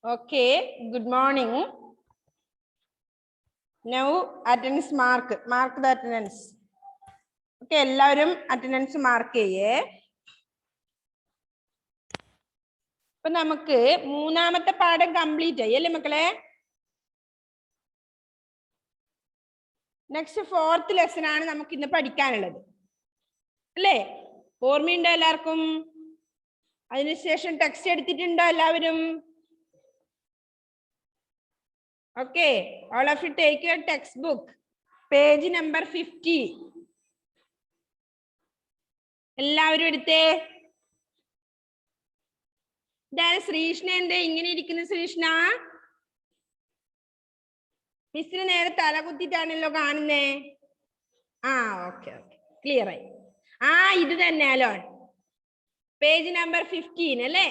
Okay, good morning. Now attendance mark the attendance. Okay, എല്ലാവരും attendance mark ചെയ്യേ. ഇപ്പൊ നമുക്ക് മൂന്നാമത്തെ പാഠം കംപ്ലീറ്റ് ആയല്ലേ മക്കളെ? നെക്സ്റ്റ് ഫോർത്ത് ലെസൺ ആണ് നമുക്ക് ഇന്ന് പഠിക്കാനുള്ളത് അല്ലേ? ഓർമ്മയുണ്ടോ എല്ലാവർക്കും? അതിനുശേഷം ടെക്സ്റ്റ് എടുത്തിട്ടുണ്ടോ എല്ലാവരും? Okay, all of you take your textbook, page number 50. എല്ലാവരും എടുത്തേ. ഇതാണ് ശ്രീഷ്ണ. എന്താ ഇങ്ങനെ ഇരിക്കുന്ന ശ്രീഷ്ണ? മിസ്സിന് നേരെ തല കുത്തിട്ടാണല്ലോ കാണുന്നേ. ഓക്കെ ക്ലിയർ ആയി. ഇത് തന്നെ അലോൺ, പേജ് നമ്പർ 15 അല്ലേ?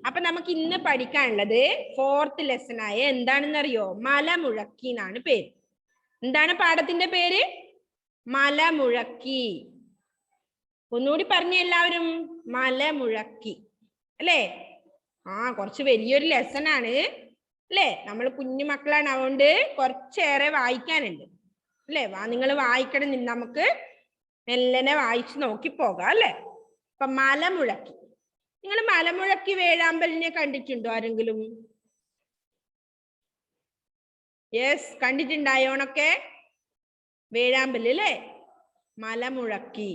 അപ്പൊ നമുക്ക് ഇന്ന് പഠിക്കാനുള്ളത് ഫോർത്ത് ലെസൺ ആയ എന്താണെന്ന് അറിയോ? മലമുഴക്കി എന്നാണ് പേര്. എന്താണ് പാഠത്തിന്റെ പേര്? മലമുഴക്കി. ഒന്നുകൂടി പറഞ്ഞ എല്ലാവരും, മലമുഴക്കി അല്ലേ? കുറച്ച് വലിയൊരു ലെസൺ ആണ് അല്ലേ? നമ്മൾ കുഞ്ഞു മക്കളാണ്, അതുകൊണ്ട് കുറച്ചേറെ വായിക്കാനുണ്ട് അല്ലേ? നിങ്ങൾ വായിക്കണം, നമുക്ക് മെല്ലനെ വായിച്ചു നോക്കി പോകാം അല്ലേ? അപ്പൊ മലമുഴക്കി. നിങ്ങൾ മലമുഴക്കി വേഴാമ്പലിനെ കണ്ടിട്ടുണ്ടോ ആരെങ്കിലും? യെസ്, കണ്ടിട്ടുണ്ടായോണൊക്കെ വേഴാമ്പൽ അല്ലേ? മലമുഴക്കി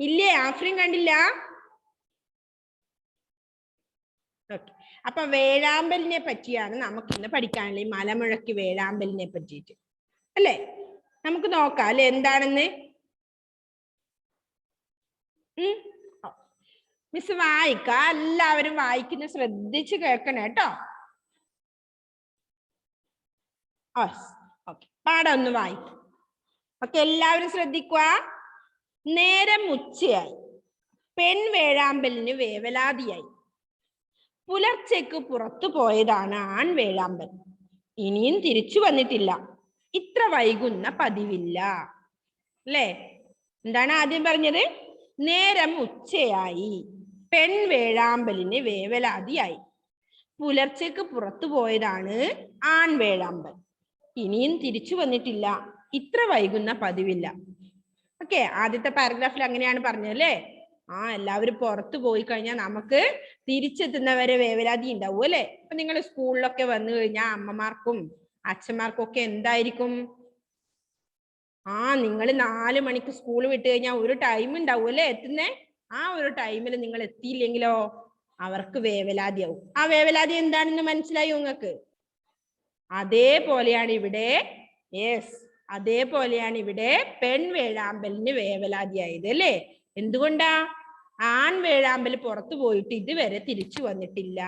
ഇല്ലേ? ആഫ്രിൻ കണ്ടില്ല? ഓക്കെ, അപ്പൊ വേഴാമ്പലിനെ പറ്റിയാണ് നമുക്ക് ഇന്ന് പഠിക്കാനുള്ളത്. ഈ മലമുഴക്കി വേഴാമ്പലിനെ പറ്റിയിട്ട് അല്ലേ? നമുക്ക് നോക്കാം അല്ലെ എന്താണെന്ന്. മിസ് വായിക്കാം, എല്ലാവരും വായിക്കുന്ന ശ്രദ്ധിച്ച് കേൾക്കണം കേട്ടോ. ഓക്കെ, പാഠം ഒന്ന് വായിക്കാം. ഓക്കെ, എല്ലാവരും ശ്രദ്ധിക്കുക. നേരം ഉച്ചയായി, പെൺവേഴാമ്പലിന് വേവലാതിയായി. പുലർച്ചയ്ക്ക് പുറത്തു പോയതാണ് ആൺവേഴാമ്പൽ. ഇനിയും തിരിച്ചു വന്നിട്ടില്ല. ഇത്ര വൈകുന്ന പതിവില്ല അല്ലേ? എന്താണ് ആദ്യം പറഞ്ഞത്? നേരം ഉച്ചയായി, പെൺവേഴാമ്പലിന് വേവലാതിയായി. പുലർച്ചയ്ക്ക് പുറത്തു പോയതാണ് ആൺവേഴാമ്പൽ. ഇനിയും തിരിച്ചു വന്നിട്ടില്ല. ഇത്ര വൈകുന്ന പതിവില്ല. ഓക്കെ, ആദ്യത്തെ പാരഗ്രാഫിൽ അങ്ങനെയാണ് പറഞ്ഞല്ലേ? എല്ലാവരും പുറത്തു പോയി കഴിഞ്ഞാൽ നമുക്ക് തിരിച്ചെത്തുന്നവരെ വേവലാതി ഉണ്ടാവും അല്ലെ? അപ്പൊ നിങ്ങൾ സ്കൂളിലൊക്കെ വന്നു കഴിഞ്ഞാൽ അമ്മമാർക്കും അച്ഛന്മാർക്കും ഒക്കെ എന്തായിരിക്കും? നിങ്ങൾ 4 മണിക്ക് സ്കൂൾ വിട്ട് കഴിഞ്ഞാൽ ഒരു ടൈം ഉണ്ടാവും അല്ലെ എത്തുന്നേ? ഒരു ടൈമിൽ നിങ്ങൾ എത്തിയില്ലെങ്കിലോ അവർക്ക് വേവലാതിയാവും. ആ വേവലാതി എന്താണെന്ന് മനസ്സിലായോ നിങ്ങൾക്ക്? അതേപോലെയാണ് ഇവിടെ. യെസ്, അതേപോലെയാണ് ഇവിടെ പെൺവേഴാമ്പലിന് വേവലാതിയായത് അല്ലേ? എന്തുകൊണ്ടാ? ആൺവേഴാമ്പൽ പുറത്തു പോയിട്ട് ഇതുവരെ തിരിച്ചു വന്നിട്ടില്ല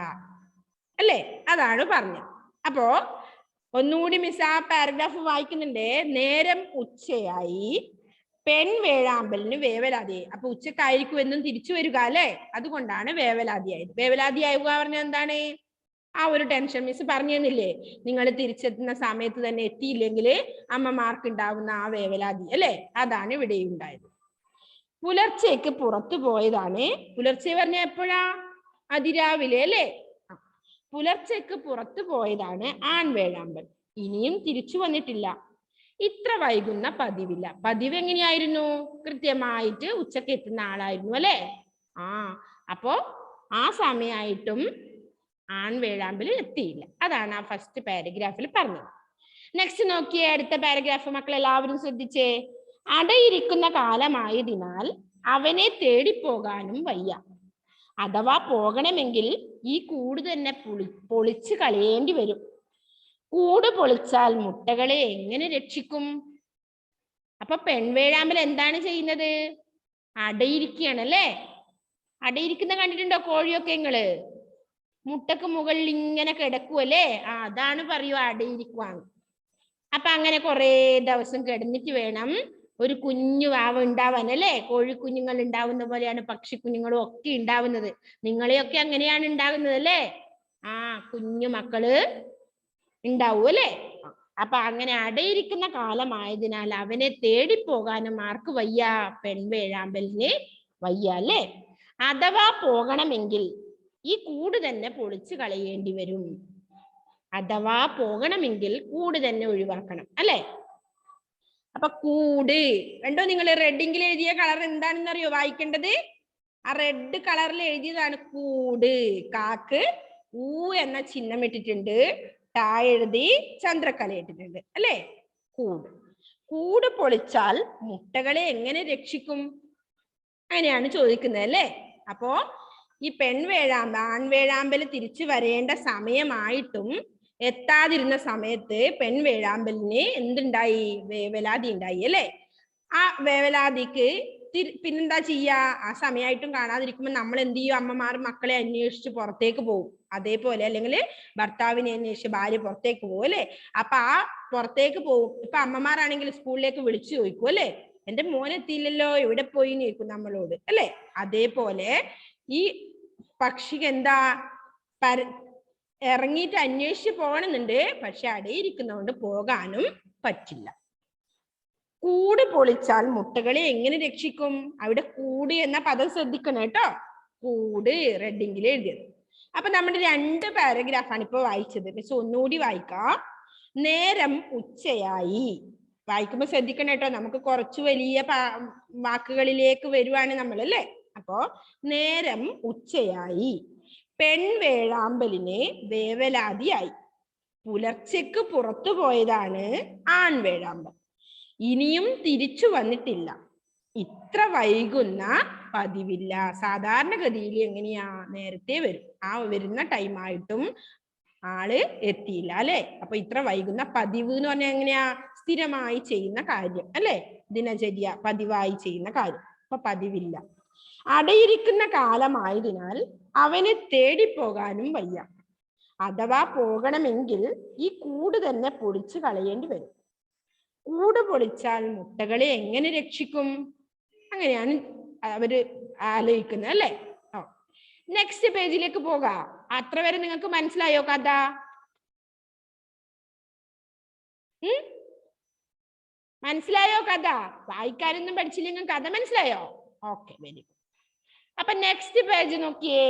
അല്ലേ? അതാണ് പറഞ്ഞത്. അപ്പോ ഒന്നുകൂടി മിസ് ആ പാരഗ്രാഫ് വായിക്കുന്നുണ്ട്. നേരം ഉച്ചയായി, പെൺവേഴാമ്പലിന് വേവലാതിയായി. അപ്പൊ ഉച്ചക്കായിരിക്കും എന്നും തിരിച്ചു വരിക അല്ലെ? അതുകൊണ്ടാണ് വേവലാതിയായത്. വേവലാതിയാവുക പറഞ്ഞാൽ എന്താണ്? ഒരു ടെൻഷൻ. മിസ് പറഞ്ഞു തന്നില്ലേ? നിങ്ങൾ തിരിച്ചെത്തുന്ന സമയത്ത് തന്നെ എത്തിയില്ലെങ്കിൽ അമ്മമാർക്ക് ഉണ്ടാവുന്ന ആ വേവലാതി അല്ലെ? അതാണ് ഇവിടെ ഉണ്ടായത്. പുലർച്ചയ്ക്ക് പുറത്തു പോയതാണ്. പുലർച്ചെ പറഞ്ഞ എപ്പോഴാ? അതിരാവിലെ അല്ലേ? പുലർച്ചയ്ക്ക് പുറത്തു പോയതാണ് ആൺവേഴാമ്പൽ. ഇനിയും തിരിച്ചു വന്നിട്ടില്ല. ഇത്ര വൈകുന്ന പതിവില്ല. പതിവ് എങ്ങനെയായിരുന്നു? കൃത്യമായിട്ട് ഉച്ചക്ക് എത്തുന്ന ആളായിരുന്നു അല്ലെ? അപ്പോ ആ സമയമായിട്ടും ആൺവേഴാമ്പൽ എത്തിയില്ല. അതാണ് ആ ഫസ്റ്റ് പാരഗ്രാഫിൽ പറഞ്ഞത്. നെക്സ്റ്റ് നോക്കിയേ, അടുത്ത പാരഗ്രാഫ് മക്കൾ എല്ലാവരും ശ്രദ്ധിച്ചേ. അടയിരിക്കുന്ന കാലമായതിനാൽ അവനെ തേടിപ്പോകാനും വയ്യ. അഥവാ പോകണമെങ്കിൽ ഈ കൂട് തന്നെ പൊളിച്ചു കളയേണ്ടി വരും. കൂട് പൊളിച്ചാൽ മുട്ടകളെ എങ്ങനെ രക്ഷിക്കും? അപ്പൊ പെൺവേഴാമ്പൽ എന്താണ് ചെയ്യുന്നത്? അടയിരിക്കുകയാണ് അല്ലേ? അടയിരിക്കുന്ന കണ്ടിട്ടുണ്ടോ കോഴിയൊക്കെ നിങ്ങള്? മുട്ടക്ക് മുകളിൽ ഇങ്ങനെ കിടക്കുവല്ലേ? അതാണ് പറയുക അടയിരിക്കുവാണ്. അപ്പൊ അങ്ങനെ കുറെ ദിവസം കിടന്നിട്ട് വേണം ഒരു കുഞ്ഞു വാവ ഉണ്ടാവാൻ അല്ലേ? കോഴിക്കുഞ്ഞുങ്ങൾ ഉണ്ടാവുന്ന പോലെയാണ് പക്ഷിക്കുഞ്ഞുങ്ങളും ഒക്കെ ഉണ്ടാവുന്നത്. നിങ്ങളെയൊക്കെ അങ്ങനെയാണ് ഉണ്ടാകുന്നത് അല്ലേ? കുഞ്ഞു മക്കള് ഉണ്ടാവും അല്ലേ? അപ്പൊ അങ്ങനെ അടയിരിക്കുന്ന കാലമായതിനാൽ അവനെ തേടിപ്പോകാനും ആർക്ക് വയ്യ? പെൺവേഴാമ്പലിന് വയ്യ അല്ലേ? അഥവാ പോകണമെങ്കിൽ ഈ കൂട് തന്നെ പൊളിച്ചു കളയേണ്ടി വരും. അഥവാ പോകണമെങ്കിൽ കൂട് തന്നെ ഒഴിവാക്കണം, അല്ലെ? അപ്പൊ കൂട് കണ്ടോ നിങ്ങൾ? റെഡിങ്കിൽ എഴുതിയ കളർ എന്താണെന്ന് അറിയോ വായിക്കേണ്ടത്? ആ റെഡ് കളറിൽ എഴുതിയതാണ് കൂട്. കാക്ക് ഊ എന്ന ചിഹ്നം ഇട്ടിട്ടുണ്ട്, ടാ എഴുതി ചന്ദ്രക്കല ഇട്ടിട്ടുണ്ട്, അല്ലെ? കൂട്. കൂട് പൊളിച്ചാൽ മുട്ടകളെ എങ്ങനെ രക്ഷിക്കും? അങ്ങനെയാണ് ചോദിക്കുന്നത്, അല്ലേ? അപ്പോ ഈ ആൺവേഴാമ്പൽ തിരിച്ചു വരേണ്ട സമയമായിട്ടും എത്താതിരുന്ന സമയത്ത് പെൺവേഴാമ്പലിന് എന്തുണ്ടായി? വേവലാതി ഉണ്ടായി, അല്ലെ? ആ വേവലാതിക്ക് പിന്നെന്താ ചെയ്യാ? ആ സമയമായിട്ടും കാണാതിരിക്കുമ്പോ നമ്മൾ എന്ത് ചെയ്യും? അമ്മമാർ മക്കളെ അന്വേഷിച്ച് പുറത്തേക്ക് പോകും. അതേപോലെ അല്ലെങ്കിൽ ഭർത്താവിനെ അന്വേഷിച്ച് ഭാര്യ പുറത്തേക്ക് പോകും, അല്ലെ? അപ്പൊ ആ പുറത്തേക്ക് പോകും. ഇപ്പൊ അമ്മമാരാണെങ്കിൽ സ്കൂളിലേക്ക് വിളിച്ചു ചോദിക്കും, അല്ലെ? എന്റെ മോൻ എത്തിയില്ലല്ലോ, എവിടെ പോയി എന്ന് ചോദിക്കും നമ്മളോട്, അല്ലെ? അതേപോലെ ഈ പക്ഷിക്ക് എന്താ ഇറങ്ങിയിട്ട് അന്വേഷിച്ച് പോകണമെന്നുണ്ട്, പക്ഷെ അടയിരിക്കുന്നതുകൊണ്ട് പോകാനും പറ്റില്ല. കൂട് പൊളിച്ചാൽ മുട്ടകളെ എങ്ങനെ രക്ഷിക്കും? അവിടെ കൂട് എന്ന പദം ശ്രദ്ധിക്കണം കേട്ടോ. കൂട് റെഡിങ്കിൽ എഴുതിയത്. അപ്പൊ നമ്മുടെ 2 പാരഗ്രാഫാണ് ഇപ്പൊ വായിച്ചത്. പക്ഷെ ഒന്നുകൂടി വായിക്കാം. നേരം ഉച്ചയായി. വായിക്കുമ്പോ ശ്രദ്ധിക്കണം കേട്ടോ, നമുക്ക് കുറച്ച് വലിയ വാക്കുകളിലേക്ക് വരുവാണ് നമ്മൾ, അല്ലേ? അപ്പോ നേരം ഉച്ചയായി. പെൺവേഴാമ്പലിന് വേവലാതിയായി. പുലർച്ചയ്ക്ക് പുറത്തു പോയതാണ് ആൺവേഴാമ്പൽ. ഇനിയും തിരിച്ചു വന്നിട്ടില്ല. ഇത്ര വൈകുന്ന പതിവില്ല. സാധാരണഗതിയിൽ എങ്ങനെയാ? നേരത്തെ വരും. ആ വരുന്ന ടൈമായിട്ടും ആള് എത്തിയില്ല, അല്ലെ? അപ്പൊ ഇത്ര വൈകുന്ന പതിവ് എന്ന് പറഞ്ഞാൽ എങ്ങനെയാ? സ്ഥിരമായി ചെയ്യുന്ന കാര്യം, അല്ലെ? ദിനചര്യ പതിവായി ചെയ്യുന്ന കാര്യം. അപ്പൊ പതിവില്ല. അടയിരിക്കുന്ന കാലമായതിനാൽ അവനെ തേടിപ്പോകാനും വയ്യ. അഥവാ പോകണമെങ്കിൽ ഈ കൂട് തന്നെ പൊളിച്ചു കളയേണ്ടി വരും. കൂട് പൊളിച്ചാൽ മുട്ടകളെ എങ്ങനെ രക്ഷിക്കും? അങ്ങനെയാണ് അവര് ആലോചിക്കുന്നത്, അല്ലെ? നെക്സ്റ്റ് പേജിലേക്ക് പോകാം. അത്ര വരെ നിങ്ങൾക്ക് മനസ്സിലായോ കഥ? മനസ്സിലായോ കഥ? വായിക്കാനൊന്നും പഠിച്ചില്ലെങ്കിൽ കഥ മനസ്സിലായോ? Okay, very good. അപ്പൊ നെക്സ്റ്റ് പേജ് നോക്കിയേ,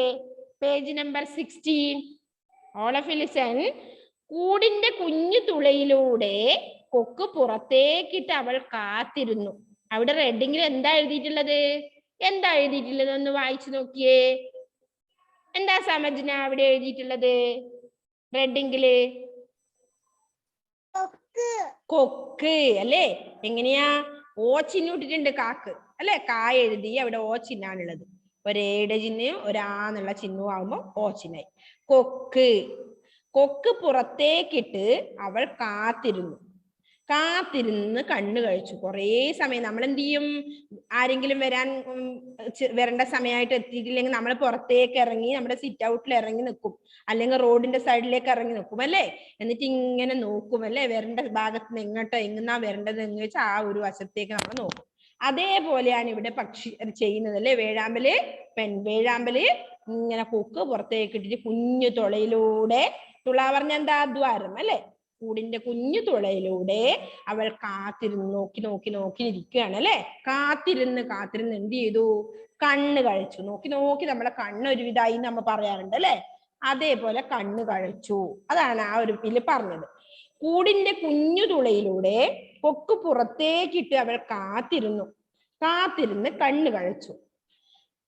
page number 16. All of you listen. കൂടിന്റെ കുഞ്ഞു തുളയിലൂടെ കൊക്ക് പുറത്തേക്കിട്ട് അവൾ കാത്തിരുന്നു. അവിടെ റെഡിങ്ങിൽ എന്താ എഴുതിയിട്ടുള്ളത്? എന്താ എഴുതിയിട്ടുള്ളത്? ഒന്ന് വായിച്ചു നോക്കിയേ. എന്താ സമജ്ന അവിടെ എഴുതിയിട്ടുള്ളത്? റെഡിങ്ങില് കൊക്ക്, അല്ലേ? എങ്ങനെയാ? ഓ ചിഹ്നിട്ടിട്ടുണ്ട് കാക്ക്, അല്ലെ? കാ എഴുതി അവിടെ ഓ ചിഹ്നാണുള്ളത്. ഒരേടെ ചിഹ്നം ഒരാന്നുള്ള ചിഹ്നവും ആകുമ്പോ ഓ ചിഹ്നായി. കൊക്ക്. കൊക്ക് പുറത്തേക്കിട്ട് അവൾ കാത്തിരുന്നു. കാത്തിരുന്ന് കണ്ണു കഴിച്ചു. കുറേ സമയം നമ്മൾ എന്ത് ചെയ്യും? ആരെങ്കിലും വരേണ്ട സമയമായിട്ട് എത്തിയിട്ടില്ലെങ്കിൽ നമ്മൾ പുറത്തേക്ക് ഇറങ്ങി നമ്മുടെ സിറ്റ് ഔട്ടിൽ ഇറങ്ങി നിൽക്കും, അല്ലെങ്കിൽ റോഡിന്റെ സൈഡിലേക്ക് ഇറങ്ങി നിൽക്കും, അല്ലേ? എന്നിട്ട് ഇങ്ങനെ നോക്കും, അല്ലേ? വരേണ്ട ഭാഗത്ത് നിന്ന് എങ്ങോട്ടോ എങ്ങുന്നാ വരേണ്ടത് എന്ന് വെച്ചാൽ ആ ഒരു വശത്തേക്ക് നമ്മൾ നോക്കും. അതേപോലെയാണ് ഇവിടെ പക്ഷി ചെയ്യുന്നത്, അല്ലേ? വേഴാമ്പല്, പെൺവേഴാമ്പല് ഇങ്ങനെ കൊക്ക് പുറത്തേക്ക് ഇട്ടിട്ട് കുഞ്ഞു തുളയിലൂടെ, തുള പറഞ്ഞ എന്താ? ദ്വാരം, അല്ലെ? കൂടിന്റെ കുഞ്ഞു തുളയിലൂടെ അവൾ കാത്തിരുന്ന് നോക്കി ഇരിക്കുകയാണ്, അല്ലെ? കാത്തിരുന്ന് എന്ത് ചെയ്തു? കണ്ണ് കഴിച്ചു. നോക്കി നമ്മളെ കണ്ണ് ഒരുവിധായി നമ്മ പറയാറുണ്ട്, അല്ലെ? അതേപോലെ കണ്ണ് കഴിച്ചു. അതാണ് ആ ഒരു ഇതിൽ പറഞ്ഞത്. കൂടിന്റെ കുഞ്ഞു തുളയിലൂടെ കൊക്ക് പുറത്തേക്കിട്ട് അവൾ കാത്തിരുന്ന് കണ്ണ് കഴിച്ചു.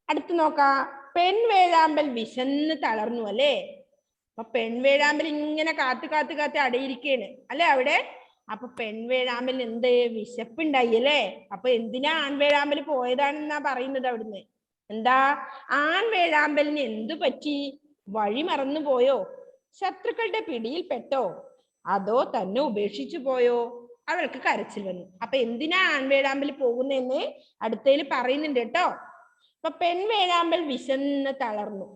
അടുത്ത് നോക്കാ. പെൺവേഴാമ്പൽ വിശന്ന് തളർന്നു, അല്ലേ? അപ്പൊ പെൺവേഴാമ്പൽ ഇങ്ങനെ കാത്ത് അടയിരിക്കുകയാണ്, അല്ലെ? അവിടെ അപ്പൊ പെൺവേഴാമ്പൽ എന്ത്? വിശപ്പുണ്ടായി, അല്ലേ? അപ്പൊ എന്തിനാ ആൺവേഴാമ്പൽ പോയതാണെന്നാ പറയുന്നത് അവിടുന്ന്. എന്താ? ആൺവേഴാമ്പലിന് എന്തു പറ്റി? വഴി മറന്നു പോയോ? ശത്രുക്കളുടെ പിടിയിൽ പെട്ടോ? അതോ തന്നെ ഉപേക്ഷിച്ചു പോയോ? അവൾക്ക് കരച്ചിൽ വന്നു. അപ്പൊ എന്തിനാ ആൺവേഴാമ്പൽ പോകുന്നതെന്ന് അടുത്തതിൽ പറയുന്നുണ്ട് കേട്ടോ. അപ്പൊ പെൺവേഴാമ്പൽ വിശന്ന് തളർന്നു.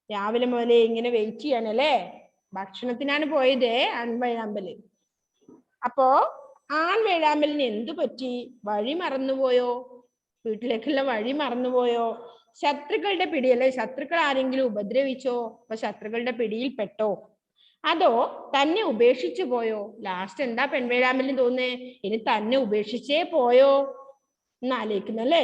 രാവിലെ മുതലേ ഇങ്ങനെ വെയിറ്റ് ചെയ്യണല്ലേ? ഭക്ഷണത്തിനാണ് പോയത് ആൺവേഴാമ്പല്. അപ്പോ ആൺവേഴാമ്പലിന് എന്തു പറ്റി? വഴി മറന്നുപോയോ? വീട്ടിലേക്കുള്ള വഴി മറന്നുപോയോ? ശത്രുക്കളുടെ പിടിയല്ലേ? ശത്രുക്കൾ ആരെങ്കിലും ഉപദ്രവിച്ചോ? അപ്പൊ ശത്രുക്കളുടെ പിടിയിൽ പെട്ടോ? അതോ തന്നെ ഉപേക്ഷിച്ചു പോയോ? ലാസ്റ്റ് എന്താ പെൺവേഴാമ്പലിന് തോന്നുന്നേ? ഇനി തന്നെ ഉപേക്ഷിച്ചേ പോയോ എന്ന് ആലോചിക്കുന്നല്ലേ?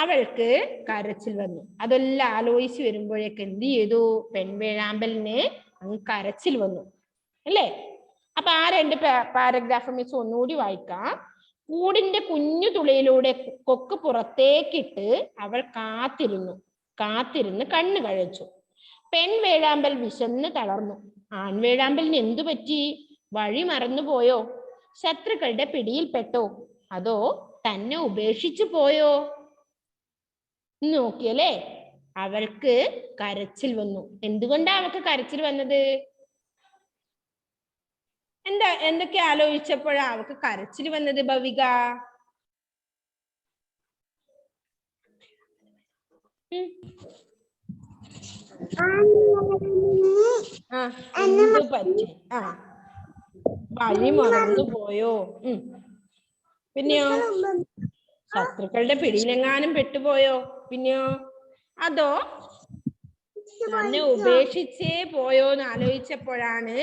അവൾക്ക് കരച്ചിൽ വന്നു. അതെല്ലാം ആലോചിച്ച് വരുമ്പോഴേക്ക് എന്ത് ചെയ്തു? പെൺവേഴാമ്പലിന് അങ്ങ് കരച്ചിൽ വന്നു അല്ലേ? അപ്പൊ ആ 2 പാരഗ്രാഫ് മിസ് ഒന്നുകൂടി വായിക്കാം. കൂടിന്റെ കുഞ്ഞു തുളയിലൂടെ കൊക്ക് പുറത്തേക്കിട്ട് അവൾ കാത്തിരുന്ന് കണ്ണു കഴിച്ചു. പെൺവേഴാമ്പൽ വിശന്ന് തളർന്നു. ആൺവേഴാമ്പലിന് എന്തു പറ്റി? വഴി മറന്നുപോയോ? ശത്രുക്കളുടെ പിടിയിൽപ്പെട്ടോ? അതോ തന്നെ ഉപേക്ഷിച്ചു പോയോ? നോക്കിയല്ലേ, അവൾക്ക് കരച്ചിൽ വന്നു. എന്തുകൊണ്ടാ അവൾക്ക് കരച്ചിൽ വന്നത്? എന്തൊക്കെ ആലോചിച്ചപ്പോഴാ അവൾക്ക് കരച്ചിൽ വന്നത് ഭവിക? എന്തു പറ്റി? വഴി മറന്നു പോയോ? പിന്നെയോ ശത്രുക്കളുടെ പിടിയിലെങ്ങാനും പെട്ടുപോയോ? പിന്നെയോ അതോ തന്നെ ഉപേക്ഷിച്ചേ പോയോ എന്ന് ആലോചിച്ചപ്പോഴാണ്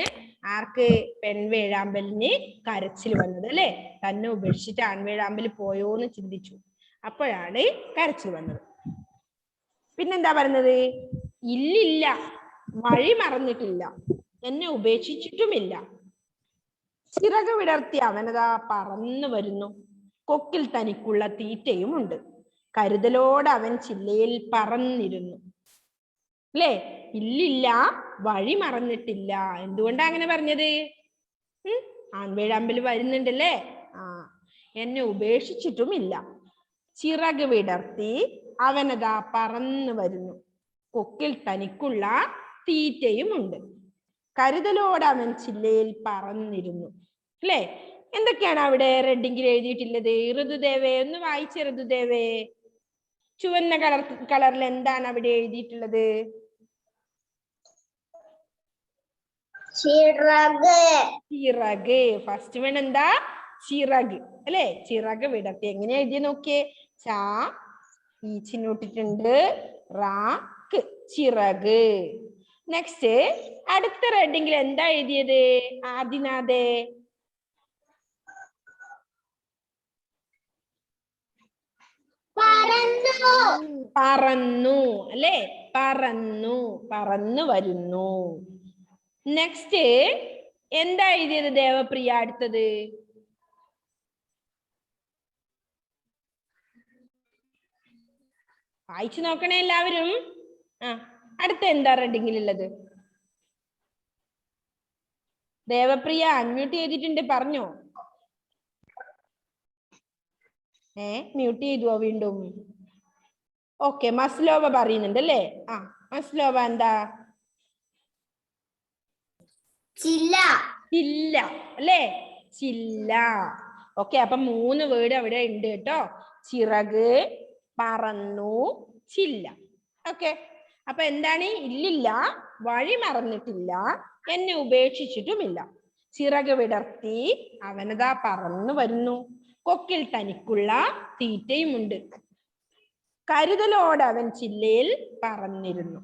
ആർക്ക്? പെൺവേഴാമ്പലിന് കരച്ചിൽ വന്നത് അല്ലെ? തന്നെ ഉപേക്ഷിച്ചിട്ട് ആൺവേഴാമ്പൽ പോയോ എന്ന് ചിന്തിച്ചു. അപ്പോഴാണ് കരച്ചിൽ വന്നത്. പിന്നെന്താ പറഞ്ഞത്? ഇല്ലില്ല, വഴി മറന്നിട്ടില്ല, എന്നെ ഉപേക്ഷിച്ചിട്ടുമില്ല. ചിറക് വിടർത്തി അവനതാ പറന്നു വരുന്നു. കൊക്കിൽ തനിക്കുള്ള തീറ്റയും ഉണ്ട്. കരുതലോടെ അവൻ ചില്ലയിൽ പറന്നിരുന്നു. അല്ലേ? ഇല്ലില്ല, വഴി മറന്നിട്ടില്ല. എന്തുകൊണ്ടാ അങ്ങനെ പറഞ്ഞത്? ആൺവേഴാമ്പൽ വരുന്നുണ്ടല്ലേ? എന്നെ ഉപേക്ഷിച്ചിട്ടുമില്ല. ചിറക് വിടർത്തി അവനതാ പറന്നു വരുന്നു. കൊക്കിൽ തനിക്കുള്ള തീറ്റയും ഉണ്ട്. കരുതലോടെ അവൻ ചില്ലയിൽ പറന്നിരുന്നു. അല്ലേ? എന്തൊക്കെയാണ് അവിടെ റെഡിങ്കിൽ എഴുതിയിട്ടുള്ളത്? ഋതുദേവേ ഒന്ന് വായിച്ച. ഋതുദേവേ, ചുവന്ന കളറിൽ എന്താണ് അവിടെ എഴുതിയിട്ടുള്ളത്? ചിറക്. ഫസ്റ്റ് വൺ എന്താ? ചിറക് അല്ലെ? ചിറക് വിടർത്തി. എങ്ങനെ എഴുതി നോക്കിയേ? ചാ ഈച്ചിനോട്ടിട്ടുണ്ട്, റാക്ക്, ചിറക്. നെക്സ്റ്റ് അടുത്ത റെഡിങ്കിൽ എന്താ എഴുതിയത്? ആദിനാഥേ, പറന്നു അല്ലെ? പറന്നു വരുന്നു. നെക്സ്റ്റ് എന്താ എഴുതിയത് ദേവപ്രിയ? അടുത്തത് വായിച്ചു നോക്കണേ എല്ലാവരും. അടുത്ത എന്താ റെഡിങ്ങിലുള്ളത്? ദേവപ്രിയ അൺമ്യൂട്ട് ചെയ്തിട്ടുണ്ട്, പറഞ്ഞോ. മ്യൂട്ട് ചെയ്തുവോ വീണ്ടും? ഓക്കെ, മസ്ലോവ പറയുന്നുണ്ട് അല്ലേ? മസ്ലോവ എന്താ? ചില്ല അല്ലേ? ചില്ല. ഓക്കെ, അപ്പൊ 3 വേർഡ് അവിടെ ഉണ്ട് കേട്ടോ. ചിറക്, പറന്നു, ചില്ല. ഓക്കെ, അപ്പൊ എന്താണ്? ഇല്ലില്ല, വഴി മറന്നിട്ടില്ല, എന്നെ ഉപേക്ഷിച്ചിട്ടുമില്ല. ചിറക് വിടർത്തി അവനതാ പറന്നു വരുന്നു. കൊക്കിൽ തനിക്കുള്ള തീറ്റയുമുണ്ട്. കരുതലോടെ അവൻ ചില്ലയിൽ പറന്നിരുന്നു.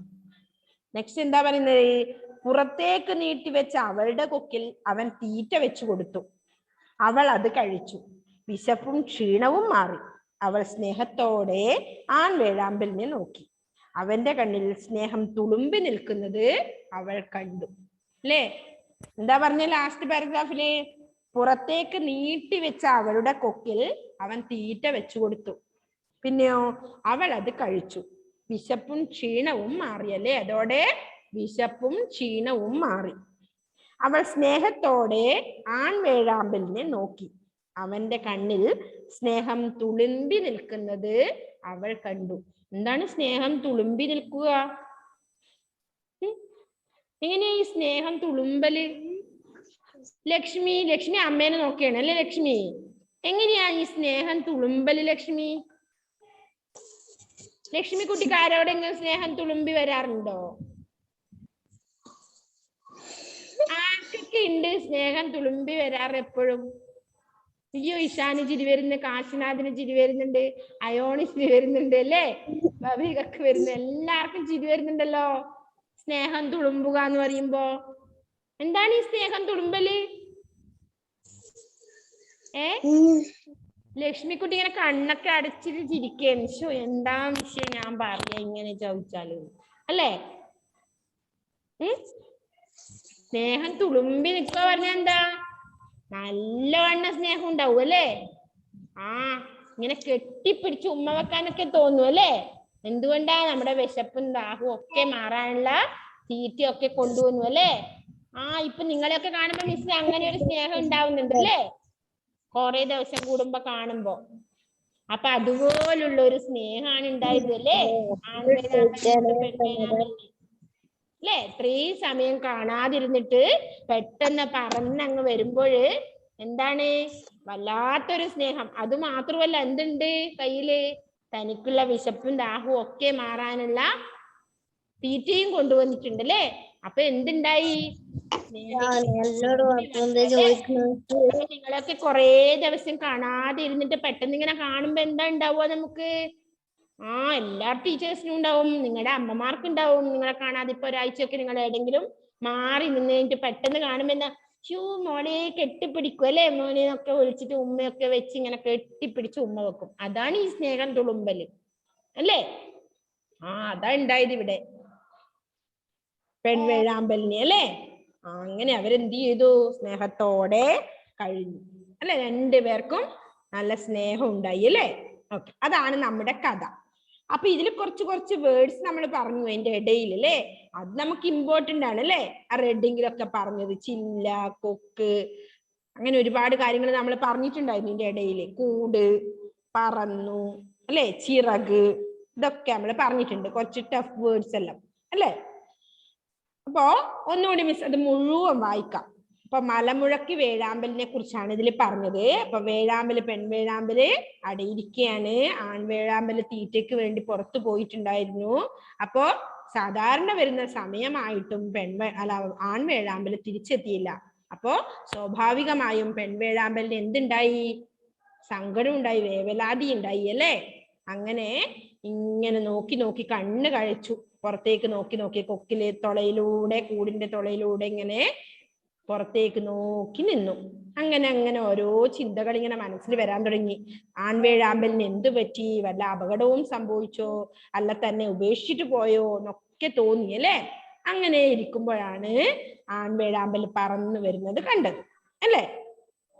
നെക്സ്റ്റ് എന്താ പറയുന്നത്? പുറത്തേക്ക് നീട്ടിവെച്ച അവളുടെ കൊക്കിൽ അവൻ തീറ്റ വെച്ചു കൊടുത്തു. അവൾ അത് കഴിച്ചു. വിശപ്പും ക്ഷീണവും മാറി. അവൾ സ്നേഹത്തോടെ ആൺവേഴാമ്പലിനെ നോക്കി. അവന്റെ കണ്ണിൽ സ്നേഹം തുളുമ്പി നിൽക്കുന്നത് അവൾ കണ്ടു. അല്ലേ? എന്താ പറഞ്ഞ ലാസ്റ്റ് പാരഗ്രാഫില്? പുറത്തേക്ക് നീട്ടിവെച്ച അവളുടെ കൊക്കിൽ അവൻ തീറ്റ വെച്ചു കൊടുത്തു. പിന്നെയോ അവൾ അത് കഴിച്ചു. വിശപ്പും ക്ഷീണവും മാറിയല്ലേ? അതോടെ വിശപ്പും ക്ഷീണവും മാറി. അവൾ സ്നേഹത്തോടെ ആൺവേഴാമ്പലിനെ നോക്കി. അവന്റെ കണ്ണിൽ സ്നേഹം തുളുമ്പി നിൽക്കുന്നത് അവൾ കണ്ടു. എന്താണ് സ്നേഹം തുളുമ്പി നിൽക്കുക? എങ്ങനെയാ ഈ സ്നേഹം തുളുമ്പല്? ലക്ഷ്മി അമ്മേനെ നോക്കിയാണ് അല്ലേ? ലക്ഷ്മി, എങ്ങനെയാ ഈ സ്നേഹം തുളുമ്പല്? ലക്ഷ്മി കുട്ടിക്ക് ആരോടെങ്കിലും സ്നേഹം തുളുമ്പി വരാറുണ്ടോ? ആർക്കൊക്കെ ഉണ്ട് സ്നേഹം തുളുമ്പി വരാറ് എപ്പോഴും? അയ്യോ, ഇഷാന് ചിരി വരുന്നു, കാശിനാഥിന് ചിരി വരുന്നുണ്ട്, അയോണി ചിരി വരുന്നുണ്ട് അല്ലേ? ഭവികൊക്കെ വരുന്നു, എല്ലാവർക്കും ചിരി വരുന്നുണ്ടല്ലോ. സ്നേഹം തുളുമ്പുക എന്ന് പറയുമ്പോ എന്താണ് ഈ സ്നേഹം തുളുമ്പല്? ലക്ഷ്മിക്കുട്ടി ഇങ്ങനെ കണ്ണൊക്കെ അടച്ചിട്ട് ചിരിക്കുകയാണ്. ശോ, എന്താ വിഷയം ഞാൻ പറയാ ഇങ്ങനെ ചോദിച്ചാല് അല്ലേ? സ്നേഹം തുളുമ്പി നിൽക്കുക പറഞ്ഞ എന്താ? നല്ലവണ്ണം സ്നേഹം ഉണ്ടാവും അല്ലേ? ഇങ്ങനെ കെട്ടിപ്പിടിച്ച് ഉമ്മ വെക്കാനൊക്കെ തോന്നും അല്ലേ? എന്തുകൊണ്ടാ? നമ്മുടെ വിശപ്പും ദാഹവും ഒക്കെ മാറാനുള്ള തീറ്റയൊക്കെ കൊണ്ടുവന്നു അല്ലേ? ഇപ്പൊ നിങ്ങളെയൊക്കെ കാണുമ്പോ മിസ്സിന് അങ്ങനെ ഒരു സ്നേഹം ഉണ്ടാവുന്നുണ്ട് അല്ലേ? കുറെ ദിവസം കൂടുമ്പോ കാണുമ്പോ. അപ്പൊ അതുപോലുള്ള ഒരു സ്നേഹമാണ് ഉണ്ടായത് അല്ലേ? അല്ലേ? ഇത്രയും സമയം കാണാതിരുന്നിട്ട് പെട്ടെന്ന് പറന്നങ്ങ് വരുമ്പോഴ് എന്താണ്? വല്ലാത്തൊരു സ്നേഹം. അത് മാത്രമല്ല, എന്തുണ്ട് കയ്യില്? തനിക്കുള്ള വിശപ്പും ദാഹവും ഒക്കെ മാറാനുള്ള തീറ്റയും കൊണ്ടുവന്നിട്ടുണ്ട് അല്ലേ? അപ്പൊ എന്തുണ്ടായി? നിങ്ങളൊക്കെ കൊറേ ദിവസം കാണാതെ ഇരുന്നിട്ട് പെട്ടെന്ന് ഇങ്ങനെ കാണുമ്പോ എന്താ ഉണ്ടാവുക നമുക്ക്? എല്ലാ ടീച്ചേഴ്സിനും ഉണ്ടാവും, നിങ്ങളുടെ അമ്മമാർക്ക് ഉണ്ടാവും. നിങ്ങളെ കാണാതെ ഇപ്പൊ ഒരാഴ്ചയൊക്കെ നിങ്ങൾ ഏതെങ്കിലും മാറി നിന്ന് കഴിഞ്ഞിട്ട് പെട്ടെന്ന് കാണുമ്പോ എന്താ? മോനെ കെട്ടിപ്പിടിക്കും അല്ലേ? മോനെ ഒക്കെ വിളിച്ചിട്ട് ഉമ്മയൊക്കെ വെച്ച് ഇങ്ങനെ കെട്ടിപ്പിടിച്ച് ഉമ്മ വെക്കും. അതാണ് ഈ സ്നേഹം തുളുമ്പല് അല്ലേ? അതാ ഉണ്ടായത് ഇവിടെ പെൺവേഴാമ്പലിനെ അല്ലേ? അങ്ങനെ അവരെന്ത് ചെയ്തു? സ്നേഹത്തോടെ കഴിഞ്ഞു അല്ലെ? രണ്ടുപേർക്കും നല്ല സ്നേഹം ഉണ്ടായി അല്ലേ? ഓക്കെ, അതാണ് നമ്മുടെ കഥ. അപ്പൊ ഇതിൽ കുറച്ച് വേർഡ്സ് നമ്മൾ പറഞ്ഞു അതിന്റെ ഇടയിൽ അല്ലേ? അത് നമുക്ക് ഇമ്പോർട്ടന്റ് ആണ് അല്ലേ? ആ റെഡിങ്ങിലൊക്കെ പറഞ്ഞത് ചില്ല, കൊക്ക്, അങ്ങനെ ഒരുപാട് കാര്യങ്ങൾ നമ്മൾ പറഞ്ഞിട്ടുണ്ടായിരുന്നു ഇതിന്റെ ഇടയിൽ. കൂട്, പറന്നു അല്ലെ, ചിറക്, ഇതൊക്കെ നമ്മൾ പറഞ്ഞിട്ടുണ്ട്. കുറച്ച് ടഫ് വേർഡ്സ് എല്ലാം അല്ലേ? അപ്പോ ഒന്നുകൂടി മിസ് അത് മുഴുവൻ വായിക്കാം. അപ്പൊ മലമുഴക്കി വേഴാമ്പലിനെ കുറിച്ചാണ് ഇതിൽ പറഞ്ഞത്. അപ്പൊ വേഴാമ്പല്, പെൺവേഴാമ്പല് അടയിരിക്കുകയാണ്. ആൺവേഴാമ്പല് തീറ്റയ്ക്ക് വേണ്ടി പുറത്തു പോയിട്ടുണ്ടായിരുന്നു. അപ്പോ സാധാരണ വരുന്ന സമയമായിട്ടും ആൺവേഴാമ്പല് തിരിച്ചെത്തിയില്ല. അപ്പോ സ്വാഭാവികമായും പെൺവേഴാമ്പലിന് എന്തുണ്ടായി? സങ്കടം ഉണ്ടായി, വേവലാതി ഉണ്ടായി അല്ലേ? അങ്ങനെ ഇങ്ങനെ നോക്കി കണ്ണ് കഴിച്ചു. പുറത്തേക്ക് നോക്കി കൊക്കിലെ തുളയിലൂടെ, കൂടിന്റെ തുളയിലൂടെ ഇങ്ങനെ പുറത്തേക്ക് നോക്കി നിന്നു. അങ്ങനെ ഓരോ ചിന്തകൾ ഇങ്ങനെ മനസ്സിൽ വരാൻ തുടങ്ങി. ആൺവേഴാമ്പലിന് എന്തു പറ്റി? വല്ല അപകടവും സംഭവിച്ചോ? അല്ല തന്നെ ഉപേക്ഷിച്ചിട്ട് പോയോ എന്നൊക്കെ തോന്നി അല്ലേ? അങ്ങനെ ഇരിക്കുമ്പോഴാണ് ആൺവേഴാമ്പൽ പറന്നു വരുന്നത് കണ്ടത് അല്ലേ?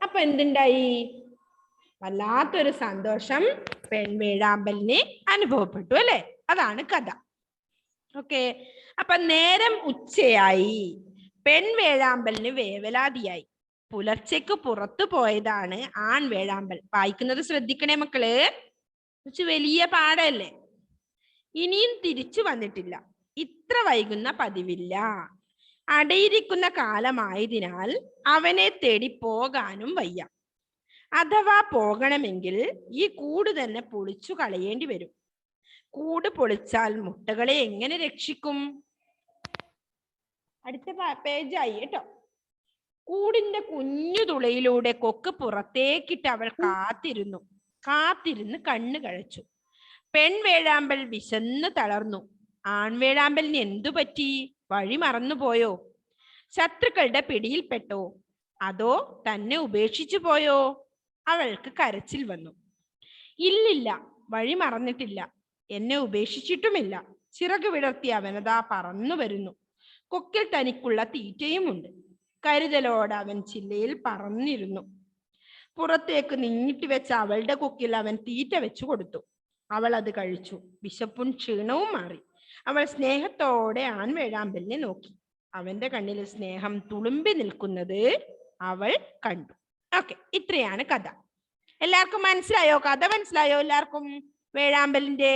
അപ്പൊ എന്തുണ്ടായി? വല്ലാത്തൊരു സന്തോഷം പെൺവേഴാമ്പലിന് അനുഭവപ്പെട്ടു അല്ലേ? അതാണ് കഥ. ഓക്കെ, അപ്പൊ നേരം ഉച്ചയായി. പെൺവേഴാമ്പലിന് വേവലാതിയായി. പുലർച്ചയ്ക്ക് പുറത്തു പോയതാണ് ആൺവേഴാമ്പൽ. വായിക്കുന്നത് ശ്രദ്ധിക്കണേ മക്കള്, വലിയ പാടല്ലേ. ഇനിയും തിരിച്ചു വന്നിട്ടില്ല. ഇത്ര വൈകുന്ന പതിവില്ല. അടയിരിക്കുന്ന കാലമായതിനാൽ അവനെ തേടി പോകാനും വയ്യ. അഥവാ പോകണമെങ്കിൽ ഈ കൂട് തന്നെ പൊളിച്ചു കളയേണ്ടി വരും. കൂട് പൊളിച്ചാൽ മുട്ടകളെ എങ്ങനെ രക്ഷിക്കും? അടുത്ത പേജായി കേട്ടോ. കൂടിന്റെ കുഞ്ഞു തുളയിലൂടെ കൊക്ക് പുറത്തേക്കിട്ട് അവൾ കാത്തിരുന്ന് കണ്ണു കഴിച്ചു. പെൺവേഴാമ്പൽ വിശന്ന് തളർന്നു. ആൺവേഴാമ്പലിന് എന്തു പറ്റി? വഴി മറന്നുപോയോ? ശത്രുക്കളുടെ പിടിയിൽപ്പെട്ടോ? അതോ തന്നെ ഉപേക്ഷിച്ചു പോയോ? അവൾക്ക് കരച്ചിൽ വന്നു. ഇല്ലില്ല, വഴി മറന്നിട്ടില്ല, എന്നെ ഉപേക്ഷിച്ചിട്ടുമില്ല. ചിറക് വിടർത്തി അവനതാ പറന്നു വരുന്നു. കൊക്കിൽ തനിക്കുള്ള തീറ്റയുമുണ്ട്. കരുതലോടെ അവൻ ചില്ലയിൽ പറന്നിരുന്നു. പുറത്തേക്ക് നീട്ടി വെച്ച അവളുടെ കൊക്കിൽ അവൻ തീറ്റ വെച്ചു കൊടുത്തു. അവൾ അത് കഴിച്ചു. വിശപ്പും ക്ഷീണവും മാറി. അവൾ സ്നേഹത്തോടെ ആൺവേഴാമ്പലിനെ നോക്കി. അവന്റെ കണ്ണിൽ സ്നേഹം തുളുമ്പി നിൽക്കുന്നത് അവൾ കണ്ടു. ഓക്കെ, ഇത്രയാണ് കഥ. എല്ലാവർക്കും മനസ്സിലായോ? കഥ മനസ്സിലായോ എല്ലാവർക്കും വേഴാമ്പലിന്റെ?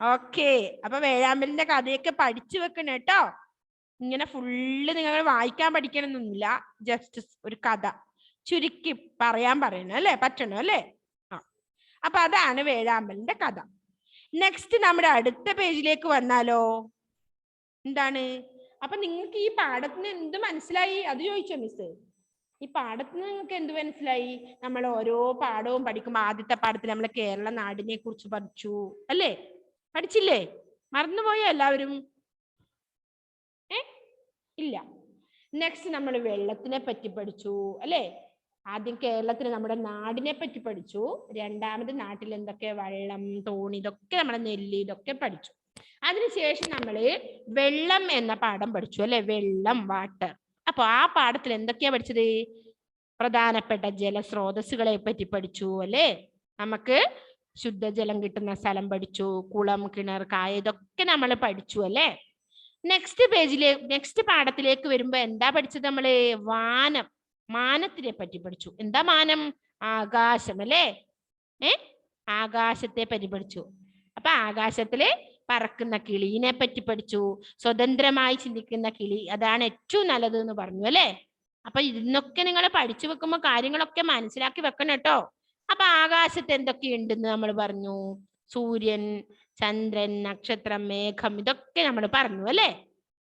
ഓക്കെ, അപ്പൊ വേഴാമ്പലിന്റെ കഥയൊക്കെ പഠിച്ചു വെക്കണം കേട്ടോ. ഇങ്ങനെ ഫുള്ള് നിങ്ങൾ വായിക്കാൻ പഠിക്കണമെന്നൊന്നുമില്ല. ജസ്റ്റ് ഒരു കഥ ചുരുക്കി പറയാൻ പറയണം അല്ലേ? പറ്റണം അല്ലേ? അപ്പൊ അതാണ് വേഴാമ്പലിന്റെ കഥ. നെക്സ്റ്റ് നമ്മുടെ അടുത്ത പേജിലേക്ക് വന്നാലോ? എന്താണ്? അപ്പൊ നിങ്ങൾക്ക് ഈ പാഠത്തിന് എന്ത് മനസ്സിലായി? അത് ചോദിച്ചോ മിസ്. ഈ പാഠത്തിന് നിങ്ങൾക്ക് എന്ത് മനസ്സിലായി? നമ്മൾ ഓരോ പാഠവും പഠിക്കുമ്പോൾ ആദ്യത്തെ പാഠത്തിൽ നമ്മൾ കേരള നാടിനെ കുറിച്ച് പഠിച്ചു അല്ലേ? പഠിച്ചില്ലേ? മറന്നുപോയോ എല്ലാവരും? ഇല്ല. നെക്സ്റ്റ് നമ്മൾ വെള്ളത്തിനെ പറ്റി പഠിച്ചു അല്ലേ? ആദ്യം കേരളത്തിൽ നമ്മുടെ നാടിനെ പറ്റി പഠിച്ചു. രണ്ടാമത് നാട്ടിൽ എന്തൊക്കെ വെള്ളം, തോണി, ഇതൊക്കെ നമ്മുടെ നെല്ല്, ഇതൊക്കെ പഠിച്ചു. അതിനുശേഷം നമ്മള് വെള്ളം എന്ന പാഠം പഠിച്ചു അല്ലെ, വെള്ളം, വാട്ടർ. അപ്പൊ ആ പാഠത്തിൽ എന്തൊക്കെയാ പഠിച്ചത്? പ്രധാനപ്പെട്ട ജലസ്രോതസ്സുകളെ പറ്റി പഠിച്ചു അല്ലെ. നമുക്ക് ശുദ്ധജലം കിട്ടുന്ന സ്ഥലം പഠിച്ചു, കുളം, കിണർ, കായ, ഇതൊക്കെ നമ്മൾ പഠിച്ചു അല്ലെ. നെക്സ്റ്റ് പാഠത്തിലേക്ക് വരുമ്പോ എന്താ പഠിച്ചത് നമ്മള്? വാനം, മാനത്തിനെ പറ്റി പഠിച്ചു. എന്താ മാനം? ആകാശം അല്ലെ. ആകാശത്തെ പറ്റി പഠിച്ചു. അപ്പൊ ആകാശത്തില് പറക്കുന്ന കിളീനെ പറ്റി പഠിച്ചു. സ്വതന്ത്രമായി ചിന്തിക്കുന്ന കിളി, അതാണ് ഏറ്റവും നല്ലത് എന്ന് പറഞ്ഞു അല്ലെ. അപ്പൊ ഇതിനൊക്കെ നിങ്ങൾ പഠിച്ചു വെക്കുമ്പോ കാര്യങ്ങളൊക്കെ മനസ്സിലാക്കി വെക്കണം കേട്ടോ. അപ്പൊ ആകാശത്ത് എന്തൊക്കെയുണ്ടെന്ന് നമ്മൾ പറഞ്ഞു. സൂര്യൻ, ചന്ദ്രൻ, നക്ഷത്രം, മേഘം, ഇതൊക്കെ നമ്മൾ പറഞ്ഞു അല്ലെ.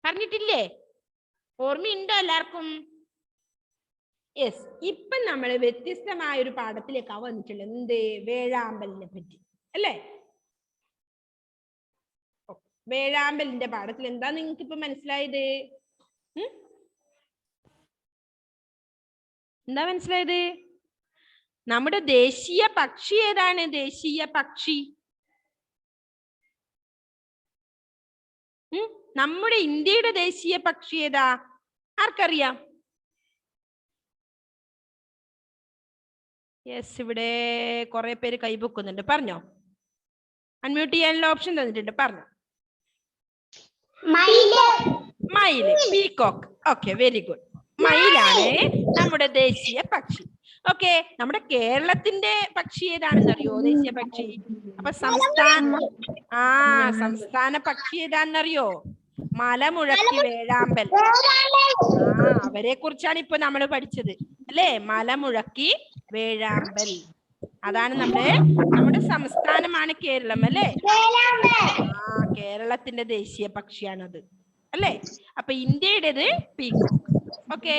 പറഞ്ഞിട്ടില്ലേ? ഓർമ്മയുണ്ടോ എല്ലാവർക്കും? യെസ്. ഇപ്പൊ നമ്മൾ വ്യത്യസ്തമായ ഒരു പാഠത്തിലേക്കാണ് വന്നിട്ടുള്ളത്. എന്ത്? വേഴാമ്പലിനെ പറ്റി അല്ലേ. വേഴാമ്പലിന്റെ പാഠത്തിൽ എന്താ നിങ്ങൾക്ക് ഇപ്പൊ മനസ്സിലായത്? എന്താ മനസ്സിലായത്? നമ്മുടെ ദേശീയ പക്ഷി ഏതാണ്? ദേശീയ പക്ഷി നമ്മുടെ ഇന്ത്യയുടെ ദേശീയ പക്ഷി ഏതാ? ആർക്കറിയാം? യെസ്, ഇവിടെ കുറെ പേര് കൈപൊക്കുന്നുണ്ട്. പറഞ്ഞോ. അൺമ്യൂട്ട് ചെയ്യാനുള്ള ഓപ്ഷൻ തന്നിട്ടുണ്ട്. പറഞ്ഞോ. മയില്, പീകോക്ക്. Okay, very good. മയിലാണ് നമ്മുടെ ദേശീയ പക്ഷി. ഓക്കെ, നമ്മുടെ കേരളത്തിന്റെ പക്ഷി ഏതാണെന്നറിയോ? ദേശീയ പക്ഷി. അപ്പൊ സംസ്ഥാന പക്ഷി ഏതാണെന്നറിയോ? മലമുഴക്കി വേഴാമ്പൽ. അവരെ കുറിച്ചാണ് ഇപ്പൊ നമ്മൾ പഠിച്ചത് അല്ലേ. മലമുഴക്കി വേഴാമ്പൽ, അതാണ് നമ്മുടെ സംസ്ഥാനമാണ് കേരളം അല്ലേ. കേരളത്തിന്റെ ദേശീയ പക്ഷിയാണത് അല്ലേ. അപ്പൊ ഇന്ത്യയുടേത് പീകോക്ക്. ഓക്കെ,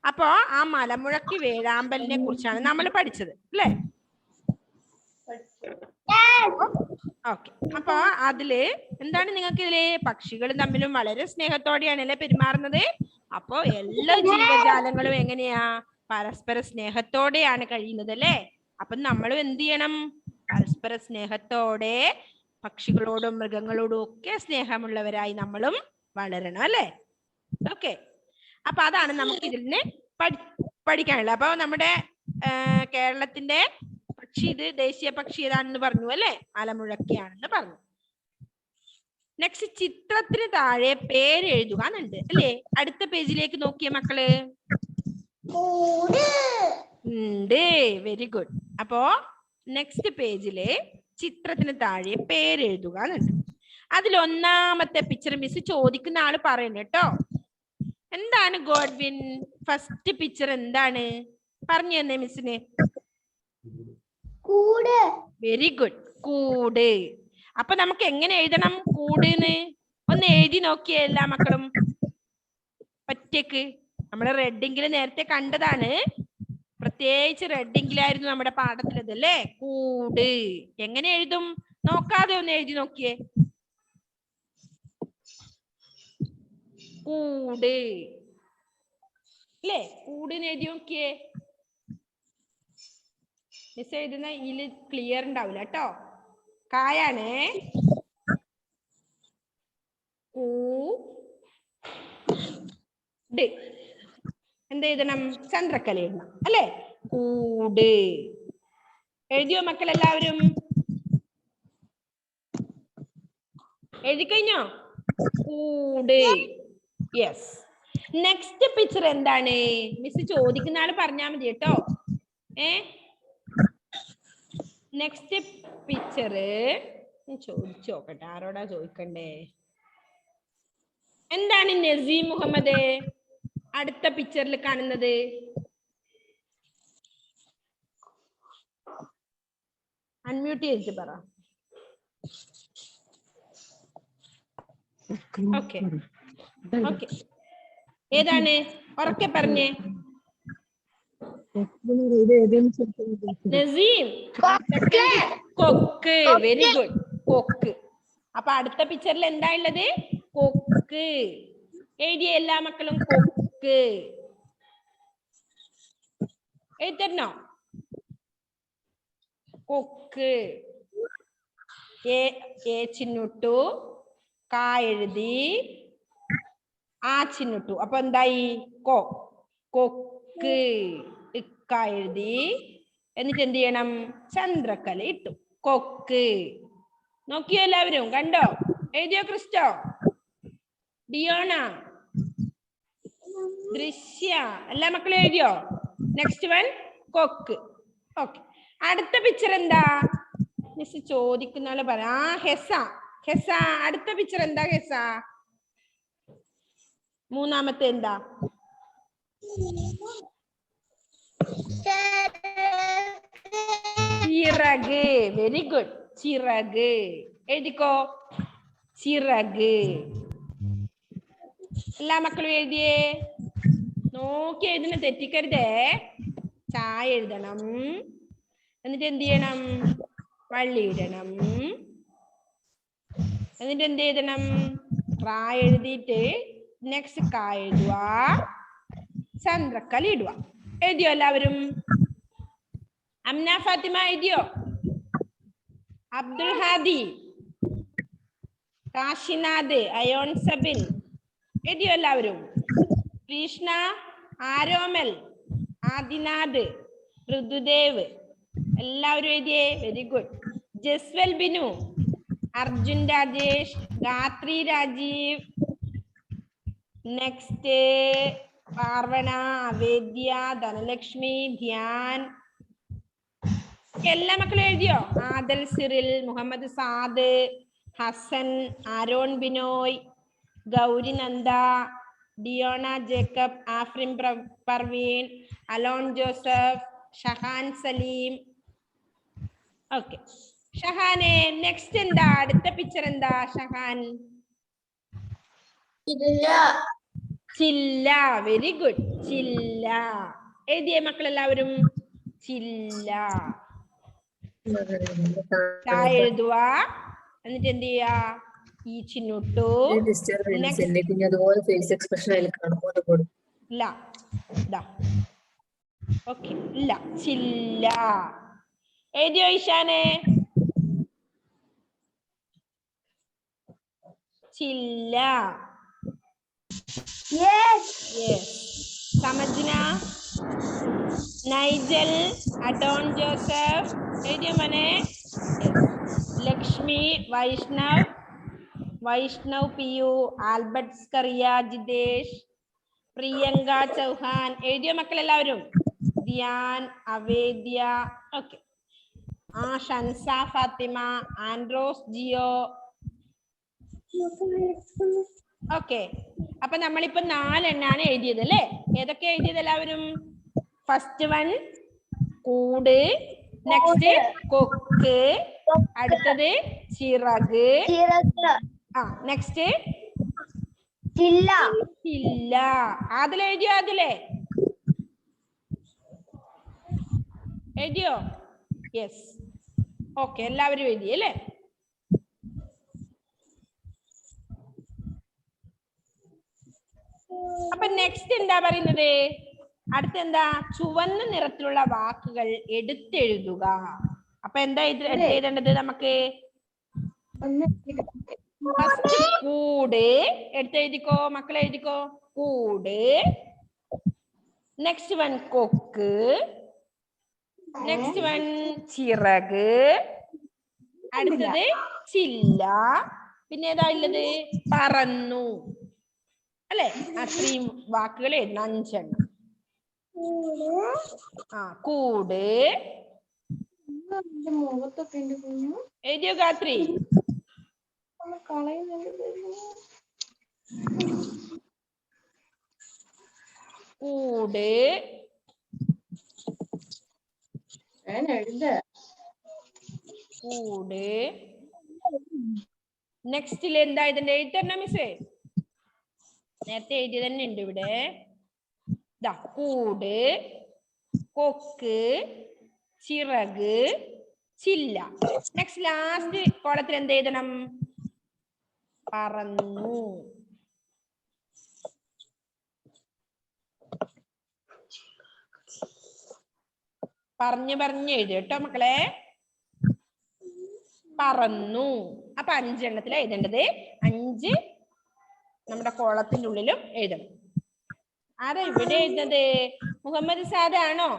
അപ്പൊ ആ മലമുഴക്കി വേഴാമ്പലിനെ കുറിച്ചാണ് നമ്മൾ പഠിച്ചത് അല്ലേ. ഓക്കെ, അപ്പൊ അതില് എന്താണ് നിങ്ങൾക്ക് ഇതില്? പക്ഷികൾ തമ്മിലും വളരെ സ്നേഹത്തോടെയാണല്ലേ പെരുമാറുന്നത്. അപ്പൊ എല്ലാ ജീവജാലങ്ങളും എങ്ങനെയാ? പരസ്പര സ്നേഹത്തോടെയാണ് കഴിയുന്നത് അല്ലേ. അപ്പൊ നമ്മളും എന്ത് ചെയ്യണം? പരസ്പര സ്നേഹത്തോടെ പക്ഷികളോടും മൃഗങ്ങളോടും ഒക്കെ സ്നേഹമുള്ളവരായി നമ്മളും വളരണം അല്ലേ. ഓക്കെ, അപ്പൊ അതാണ് നമുക്ക് ഇതിൽ നിന്ന് പഠിക്കാനുള്ളത്. അപ്പൊ നമ്മുടെ കേരളത്തിന്റെ പക്ഷി, ഇത് ദേശീയ പക്ഷി ഏതാണെന്ന് പറഞ്ഞു അല്ലെ. മലമുഴക്കിയാണെന്ന് പറഞ്ഞു. നെക്സ്റ്റ്, ചിത്രത്തിന് താഴെ പേര് എഴുതുക എന്നുണ്ട് അല്ലേ. അടുത്ത പേജിലേക്ക് നോക്കിയ മക്കള്. ഉണ്ട്, വെരി ഗുഡ്. അപ്പോ നെക്സ്റ്റ് പേജില് ചിത്രത്തിന് താഴെ പേര് എഴുതുക എന്നുണ്ട്. അതിൽ ഒന്നാമത്തെ പിക്ചർ മിസ് ചോദിക്കുന്ന ആള് പറയുന്നു കേട്ടോ. എന്താണ് ഗോഡ്വിൻ? ഫസ്റ്റ് പിക്ചർ എന്താണ്? പറഞ്ഞു തന്നെ മിസ്സിന്. കൂട്. വെരി ഗുഡ്, കൂട്. അപ്പൊ നമുക്ക് എങ്ങനെ എഴുതണം കൂടെന്ന്? ഒന്ന് എഴുതി നോക്കിയേ എല്ലാ മക്കളും ഒറ്റയ്ക്ക്. നമ്മള് റെഡിങ്കില് നേരത്തെ കണ്ടതാണ്. പ്രത്യേകിച്ച് റെഡിങ്കിലായിരുന്നു നമ്മുടെ പാഠത്തിലത് അല്ലേ. കൂട് എങ്ങനെ എഴുതും? നോക്കാതെ ഒന്ന് എഴുതി നോക്കിയേ. കൂട് അല്ലേ. കൂടിന് എഴുതി നോക്കിയേ. മിസ് എഴുതുന്ന ഇതില് ക്ലിയർ ഉണ്ടാവില്ല കേട്ടോ. കായാണേ. കൂട് എന്ത് എഴുതണം? ചന്ദ്രക്കല എഴുതണം അല്ലേ. കൂട് എഴുതിയോ മക്കൾ എല്ലാവരും? എഴുതി കഴിഞ്ഞോ? കൂട്. യെസ്. നെക്സ്റ്റ് പിക്ചർ എന്താണ്? മിസ് ചോദിക്കുന്ന ആള് പറഞ്ഞാൽ മതി കേട്ടോ. നെക്സ്റ്റ് പിക്ചർ ചോദിച്ചു നോക്കട്ടെ. ആരോടാ ചോദിക്കണ്ടേ? എന്താണ് നസീം മുഹമ്മദ് അടുത്ത പിക്ചറിൽ കാണുന്നത്? അൺമ്യൂട്ട് ചെയ്തിട്ട് പറ. ഓക്കെ ഓക്കെ, ഏതാണ്? ഉറക്കെ പറഞ്ഞേ. നസീം, കൊക്ക്. വെരി ഗുഡ്, കൊക്ക്. അപ്പൊ അടുത്ത പിക്ചറിൽ എന്താ ഉള്ളത്? കൊക്ക്. എഴുതിയ എല്ലാ മക്കളും കൊക്ക്. എഴുതണോ? കൊക്ക്. എ ചിഹ്നിട്ടു, കാ എഴുതി, ആ ചിഹ്നിട്ടു. അപ്പൊ എന്തായി? കൊക്ക്. ഇക്ക എഴുതി, എന്നിട്ട് എന്ത് ചെയ്യണം? ചന്ദ്രക്കല ഇട്ടു. കൊക്ക്. നോക്കിയോ എല്ലാവരും? കണ്ടോ? എഴുതിയോ ക്രിസ്റ്റോ? ഡിയോണ, ദൃശ്യ, എല്ലാ മക്കളും എഴുതിയോ? നെക്സ്റ്റ് വൺ കൊക്ക്. ഓക്കെ, അടുത്ത പിക്ചർ എന്താ? മിസ് ചോദിക്കുന്ന പോലെ പറയാ. ഹെസ, ഹെസ അടുത്ത പിക്ചർ എന്താ? ഹെസ മൂന്നാമത്തെ എന്താ? ചിറക്. Very good. ചിറക് എഴുതിക്കോ. ചിറക്. എല്ലാ മക്കളും എഴുതിയേ? നോക്കി എഴുതുന്ന തെറ്റിക്കരുതേ. ചായ എഴുതണം, എന്നിട്ട് എന്ത് ചെയ്യണം? വള്ളി ഇടണം, എന്നിട്ട് എന്ത് എഴുതണം? റാ എഴുതിയിട്ട് നെക്സ്റ്റ് കാ എഴുതുക, ചന്ദ്രക്കല ഇടുക. എഴുതിയോ എല്ലാവരും? അമ്ന ഫാത്തിമ എഴുതിയോ? അബ്ദുൽ ഹാദി, കാശിനാഥ്, അയോൺ സബിൻ എഴുതിയോ എല്ലാവരും? കൃഷ്ണ, ആരോമൽ, ആദിനാഥ്, ഋതുദേവ് എല്ലാവരും എഴുതിയേ? Very good. Jaswal Binu, Arjun Rajesh, Gathri Rajeev, next Parvana, Avedya, Dhanalakshmi, Dhyan എല്ലാ മക്കളും എഴുതിയോ? Adal Cyril, Muhammad Saad, Hasan, Aaron Binoy, Gauri Nanda, Diona Jacob, Afrin Parveen, Alon Joseph, Shahan Saleem. Okay ഷഹാനെ, നെക്സ്റ്റ് എന്താ? അടുത്ത പിക്ചർ എന്താ ഷഹാൻ? ചില്ല. വെരി ഗുഡ്. ചില്ല എഴുതിയേ മക്കളെല്ലാവരും? ചില്ല. എഴുതുക, എന്നിട്ട് എന്ത് ചെയ്യാ? ഈ ചിഹ്നിട്ടു. ഇല്ല, ഓക്കെ ഇല്ല. ചില്ല എഴുതിയോ ഈശാനെ? ചില്ല. സമജ്ന, നൈജൽ, അഡോൺ ജോസഫ് എഴുതിയോ മോനെ? ലക്ഷ്മി, വൈഷ്ണവ്, വൈഷ്ണവ് പിയു, ആൽബർട്ട് സ്കറിയ, ജിതേഷ്, പ്രിയങ്ക ചൗഹാൻ എഴുതിയോ മക്കളെല്ലാവരും? ധ്യാൻ, അവേദ്യ. ഓക്കെ, ഷൻസ ഫാത്തിമ, ആൻഡ്രോസ് ജിയോ. ഓക്കെ, അപ്പൊ നമ്മളിപ്പോ 4 എണ്ണാണ് എഴുതിയത് അല്ലേ? ഏതൊക്കെ എഴുതിയത് എല്ലാവരും? ഫസ്റ്റ് വൺ കൂട്, നെക്സ്റ്റ് കൊക്ക്, അടുത്തത് ചിറക്, നെക്സ്റ്റ് ചില്ല. ചില്ല. അതിലെഴുതിയോ? അതിലെ എഴുതിയോ? യെസ്. ഓക്കെ, എല്ലാവരും എഴുതി അല്ലേ? അപ്പൊ നെക്സ്റ്റ് എന്താ പറയുന്നത്? അടുത്തെന്താ? ചുവന്ന നിറത്തിലുള്ള വാക്കുകൾ എടുത്തെഴുതുക. അപ്പൊ എന്താ എഴുതേണ്ടത് നമുക്ക്? ഫസ്റ്റ് കൂട് എടുത്തെഴുതിക്കോ മക്കളെ, എഴുതിക്കോ. കൂട്. നെക്സ്റ്റ് വൺ കൊക്ക്, നെക്സ്റ്റ് വൺ ചിറക്, അടുത്തത് ചില്ല, പിന്നെ ഏതാ ഉള്ളത്? പറന്നു അല്ലെ? അത്രയും വാക്കുകൾ എഴുതണം, 5 എണ്ണം. കൂട് എഴുതിയോ ഗാത്രി? കൂട്, കൂട്. നെക്സ്റ്റിൽ എന്താ ഇതിന്റെ എഴുതണം മിസ്സേ? നേരത്തെ എഴുതി തന്നെ ഉണ്ട് ഇവിടെ. കൂട്, കൊക്ക്, ചിറക്, ചില്ല. നെക്സ്റ്റ് ലാസ്റ്റ് കോളത്തിൽ എന്ത് എഴുതണം? പറന്നു. പറഞ്ഞ് എഴുതി കേട്ടോ മക്കളെ. പറന്നു. അപ്പൊ 5 എണ്ണത്തിലാ എഴുതേണ്ടത്. 5 നമ്മുടെ കോളത്തിന്റെ ഉള്ളിലും എഴുതണം. ആരാ ഇവിടെ എഴുതുന്നത്? മുഹമ്മദ് സാദാണോ?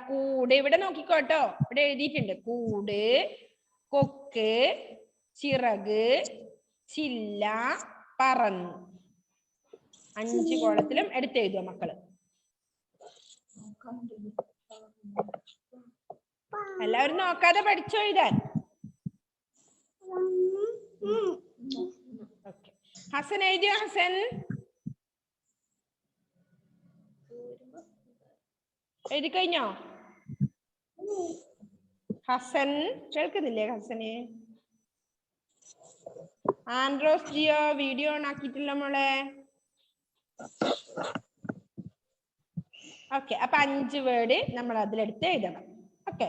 കൂട് ഇവിടെ നോക്കിക്കോട്ടോ. ഇവിടെ എഴുതിയിട്ടുണ്ട് കൂട്, കൊക്ക്, ചിറക്, ചില്ല, പറന്നു. 5 കോളത്തിലും എടുത്തെഴുതുക മക്കള്. എല്ലാവരും നോക്കാതെ പഠിച്ചോ എഴുതാൻ. ഹസൻ എഴുതിയോ? ഹസൻ എഴുതി കഴിഞ്ഞോ? ഹസൻ കേൾക്കുന്നില്ലേ? ഹസന് ആൻഡ്രോസ് ജിയോ വീഡിയോ ഓൺ ആക്കിയിട്ടില്ല മോളെ. ഓക്കെ, അപ്പൊ 5 വേർഡ് നമ്മൾ അതിലെടുത്ത് എഴുതണം. Okay,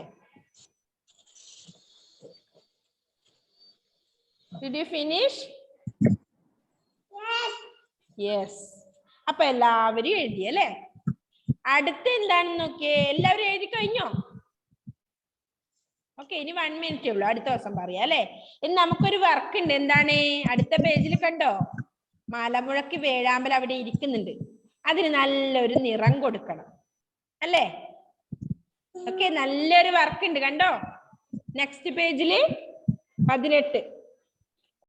did you finish? Yes. അപ്പൊ എല്ലാവരും എഴുതി അല്ലേ? അടുത്ത എന്താണെന്ന് നോക്കിയേ. എല്ലാവരും എഴുതി കഴിഞ്ഞോ? ഓക്കെ, ഇനി 1 മിനിറ്റേ ഉള്ളൂ. അടുത്ത ദിവസം പറയാം അല്ലെ. ഇനി നമുക്കൊരു വർക്ക് ഉണ്ട്. എന്താണ്? അടുത്ത പേജിൽ കണ്ടോ? മലമുഴക്കി വേഴാമ്പൽ അവിടെ ഇരിക്കുന്നുണ്ട്. അതിന് നല്ലൊരു നിറം കൊടുക്കണം അല്ലേ? ഓക്കെ, നല്ലൊരു വർക്ക് ഉണ്ട്. കണ്ടോ? നെക്സ്റ്റ് പേജില് 18.